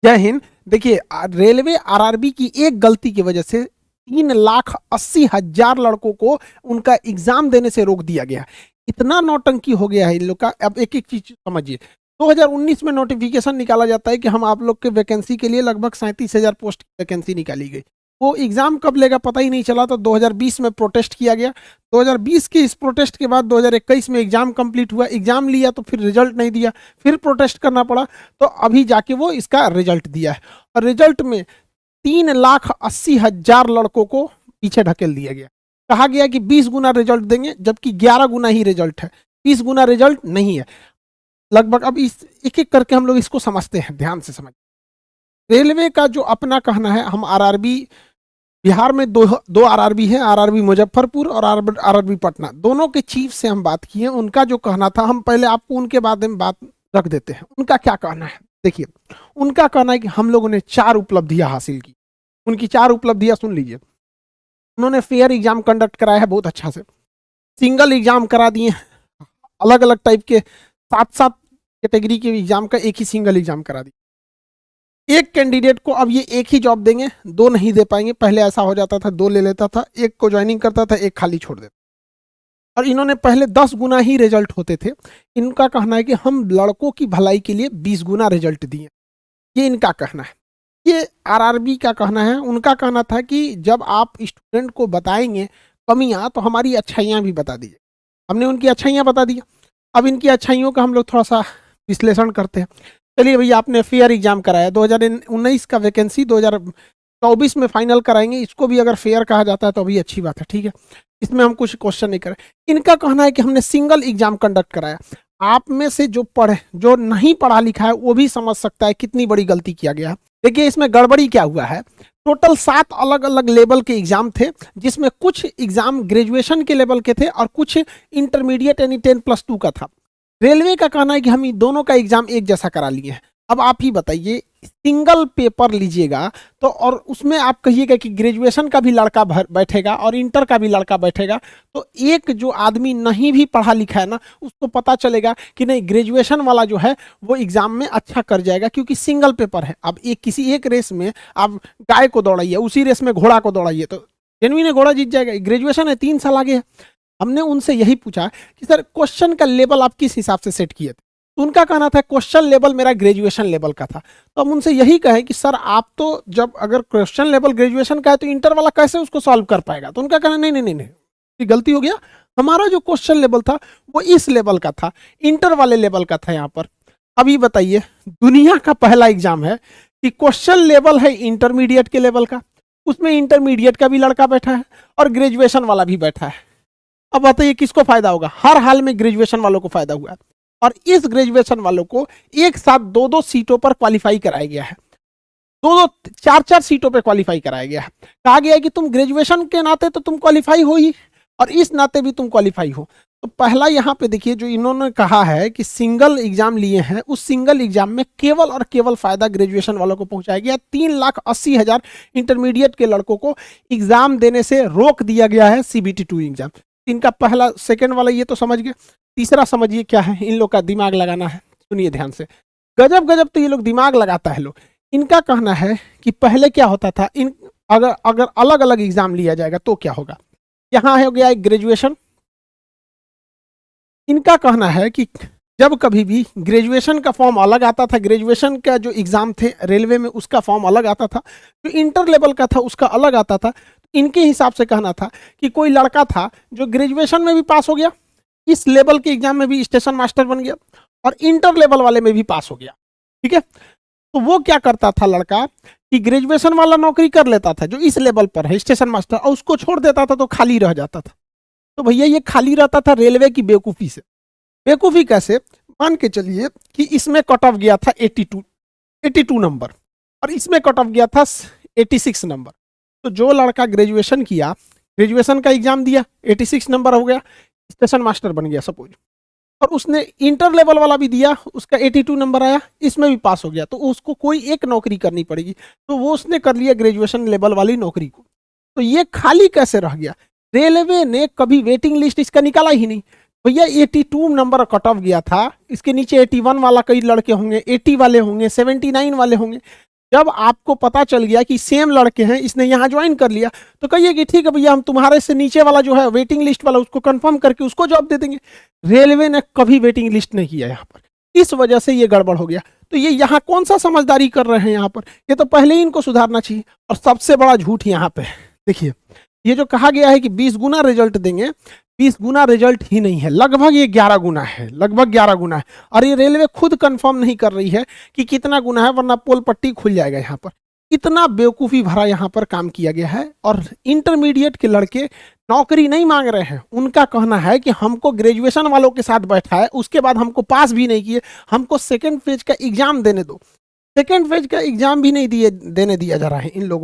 जय हिंद। देखिए, railway RRB की एक गलती की वजह से 3,80,000 लड़कों को उनका एग्जाम देने से रोक दिया गया। इतना नौटंकी हो गया है इन लोग का। अब एक एक चीज समझिए। 2019 में नोटिफिकेशन निकाला जाता है कि हम आप लोग के वैकेंसी के लिए लगभग 37,000 पोस्ट की वैकेंसी निकाली गई। वो एग्जाम कब लेगा पता ही नहीं चला, तो 2020 में प्रोटेस्ट किया गया। 2020 के इस प्रोटेस्ट के बाद 2021 में एग्जाम कंप्लीट हुआ, एग्जाम लिया तो फिर रिजल्ट नहीं दिया, फिर प्रोटेस्ट करना पड़ा, तो अभी जाके वो इसका रिजल्ट दिया है। और रिजल्ट में 3,80,000 लड़कों को पीछे ढकेल दिया गया। कहा गया कि 20 गुना रिजल्ट देंगे, जबकि 11 गुना ही रिजल्ट है, 20 गुना रिजल्ट नहीं है लगभग। अब इस एक एक करके हम लोग इसको समझते हैं, ध्यान से समझ। रेलवे का जो अपना कहना है, हम आरआरबी बिहार में दो आरआरबी है, आरआरबी मुजफ्फरपुर और आरआरबी पटना, दोनों के चीफ से हम बात किए। उनका जो कहना था, हम पहले आपको उनके बारे में बात रख देते हैं। उनका क्या कहना है देखिए। उनका कहना है कि हम लोगों ने 4 उपलब्धियां हासिल की। उनकी 4 उपलब्धियां सुन लीजिए। उन्होंने फेयर एग्जाम कंडक्ट कराया है बहुत अच्छा से, सिंगल एग्जाम करा दिए, अलग अलग टाइप के 7-7 कैटेगरी के एग्जाम का एक ही सिंगल एग्जाम करा दिया। एक कैंडिडेट को अब ये एक ही जॉब देंगे, 2 नहीं दे पाएंगे। पहले ऐसा हो जाता था, 2 ले लेता था, एक को ज्वाइनिंग करता था, एक खाली छोड़ देता। और इन्होंने पहले 10 गुना ही रिजल्ट होते थे। इनका कहना है कि हम लड़कों की भलाई के लिए 20 गुना रिजल्ट दिए, ये इनका कहना है। ये आरआरबी का कहना है। उनका कहना था कि जब आप स्टूडेंट को बताएंगे कमियां, तो हमारी अच्छाइयां भी बता दीजिए। हमने उनकी अच्छाइयां बता दी। अब इनकी अच्छाइयों का हम लोग थोड़ा सा विश्लेषण करते हैं। चलिए भैया, आपने फेयर एग्जाम कराया, 2019 का वैकेंसी 2024 में फाइनल कराएंगे। इसको भी अगर फेयर कहा जाता है तो अभी अच्छी बात है, ठीक है, इसमें हम कुछ क्वेश्चन नहीं करें। इनका कहना है कि हमने सिंगल एग्जाम कंडक्ट कराया। आप में से जो नहीं पढ़ा लिखा है वो भी समझ सकता है कितनी बड़ी गलती किया गया है। देखिए, इसमें गड़बड़ी क्या हुआ है। टोटल 7 अलग अलग लेवल के एग्जाम थे, जिसमें कुछ एग्जाम ग्रेजुएशन के लेवल के थे और कुछ इंटरमीडिएट यानी 10+2 का था। रेलवे का कहना है कि हम दोनों का एग्जाम एक जैसा करा लिए हैं। अब आप ही बताइए, सिंगल पेपर लीजिएगा तो और उसमें आप कहिएगा कि ग्रेजुएशन का भी लड़का बैठेगा और इंटर का भी लड़का बैठेगा, तो एक जो आदमी नहीं भी पढ़ा लिखा है ना, उसको पता चलेगा कि नहीं, ग्रेजुएशन वाला जो है वो एग्जाम में अच्छा कर जाएगा, क्योंकि सिंगल पेपर है। अब किसी एक रेस में आप गाय को दौड़ाइए, उसी रेस में घोड़ा को दौड़ाइए तो जेनुइन घोड़ा जीत जाएगा। ग्रेजुएशन है, 3 साल आगे है। हमने उनसे यही पूछा कि सर, क्वेश्चन का लेवल आप किस हिसाब से सेट किए थे। तो उनका कहना था क्वेश्चन लेवल मेरा ग्रेजुएशन लेवल का था। तो हम उनसे यही कहे कि सर, आप तो जब अगर क्वेश्चन लेवल ग्रेजुएशन का है तो इंटर वाला कैसे उसको सॉल्व कर पाएगा। तो उनका कहना नहीं नहीं नहीं, नहीं, गलती हो गया। हमारा जो क्वेश्चन लेवल था वो इस लेवल का था, इंटर वाले लेवल का था यहाँ पर। अभी बताइए, दुनिया का पहला एग्जाम है कि क्वेश्चन लेवल है इंटरमीडिएट के लेवल का, उसमें इंटरमीडिएट का भी लड़का बैठा है और ग्रेजुएशन वाला भी बैठा है। अब बताइए किसको फायदा होगा। हर हाल में ग्रेजुएशन वालों को फायदा हुआ है। और इस ग्रेजुएशन वालों को एक साथ 2-2 सीटों पर क्वालिफाई कराया गया है, 2-2 4-4 सीटों पर क्वालिफाई कराया गया है। कहा गया है कि तुम ग्रेजुएशन के नाते तो तुम क्वालिफाई हो ही, और इस नाते भी तुम क्वालिफाई हो। तो पहला यहाँ पे देखिए, जो इन्होंने कहा है कि सिंगल एग्जाम लिए हैं, उस सिंगल एग्जाम में केवल और केवल फायदा ग्रेजुएशन वालों को पहुंचाया गया। 3,80,000 इंटरमीडिएट के लड़कों को एग्जाम देने से रोक दिया गया है, CBT 2 एग्जाम। इनका पहला, सेकंड वाला ये तो समझ गए। तीसरा समझिए क्या है, इन लोग का दिमाग लगाना है। सुनिए ध्यान से, गजब गजब तो ये लोग दिमाग लगाता है लोग। इनका कहना है कि पहले क्या होता था, अगर अलग अलग एग्जाम लिया जाएगा तो क्या होगा। यहाँ हो गया एक ग्रेजुएशन। इनका कहना है कि जब कभी भी ग्रेजुएशन का फॉर्म अलग आता था, ग्रेजुएशन का जो एग्जाम थे रेलवे में उसका फॉर्म अलग आता था, जो इंटर लेवल का था उसका अलग आता था। इनके हिसाब से कहना था कि कोई लड़का था जो ग्रेजुएशन में भी पास हो गया, इस लेवल के एग्जाम में भी स्टेशन मास्टर बन गया, और इंटर लेवल वाले में भी पास हो गया, ठीक है। तो वो क्या करता था लड़का कि ग्रेजुएशन वाला नौकरी कर लेता था जो इस लेवल पर है स्टेशन मास्टर, और उसको छोड़ देता था तो खाली रह जाता था। तो भैया, ये खाली रहता था रेलवे की बेवकूफ़ी से। बेवकूफ़ी कैसे, मान के चलिए कि इसमें कट ऑफ गया था 82 नंबर, और इसमें कट ऑफ गया था 86 नंबर। तो जो लड़का ग्रेजुएशन किया, ग्रेजुएशन का एग्जाम दिया, 86 नंबर हो गया, स्टेशन मास्टर बन गया सपोज, और उसने इंटर लेवल वाला भी दिया, उसका 82 नंबर आया, इसमें भी पास हो गया, तो उसको कोई एक नौकरी करनी पड़ेगी। तो वो उसने कर लिया ग्रेजुएशन लेवल वाली नौकरी को। तो ये खाली कैसे रह गया। रेलवे ने कभी वेटिंग लिस्ट इसका निकाला ही नहीं। भैया, 82 नंबर कट ऑफ गया था, इसके नीचे 81 वाला कई लड़के होंगे, 80 वाले होंगे, 79 वाले होंगे। जब आपको पता चल गया कि सेम लड़के हैं, इसने यहाँ ज्वाइन कर लिया, तो कहिए कि ठीक है भैया, हम तुम्हारे से नीचे वाला जो है वेटिंग लिस्ट वाला, उसको कंफर्म करके उसको जॉब दे देंगे। रेलवे ने कभी वेटिंग लिस्ट नहीं किया यहाँ पर, इस वजह से ये गड़बड़ हो गया। तो ये यहाँ कौन सा समझदारी कर रहे हैं यहाँ पर, ये तो पहले ही इनको सुधारना चाहिए। और सबसे बड़ा झूठ यहाँ पे देखिए, ये जो कहा गया है कि 20 गुना रिजल्ट देंगे, 20 गुना रिजल्ट ही नहीं है, लगभग ये 11 गुना है, लगभग 11 गुना है। और ये रेलवे खुद कंफर्म नहीं कर रही है कि कितना गुना है, वरना पोल पट्टी खुल जाएगा यहाँ पर। इतना बेवकूफ़ी भरा यहाँ पर काम किया गया है। और इंटरमीडिएट के लड़के नौकरी नहीं मांग रहे हैं, उनका कहना है कि हमको ग्रेजुएशन वालों के साथ बैठा है, उसके बाद हमको पास भी नहीं किए, हमको सेकेंड फेज का एग्जाम देने दो। सेकेंड फेज का एग्जाम भी नहीं देने दिया जा रहा है इन लोगों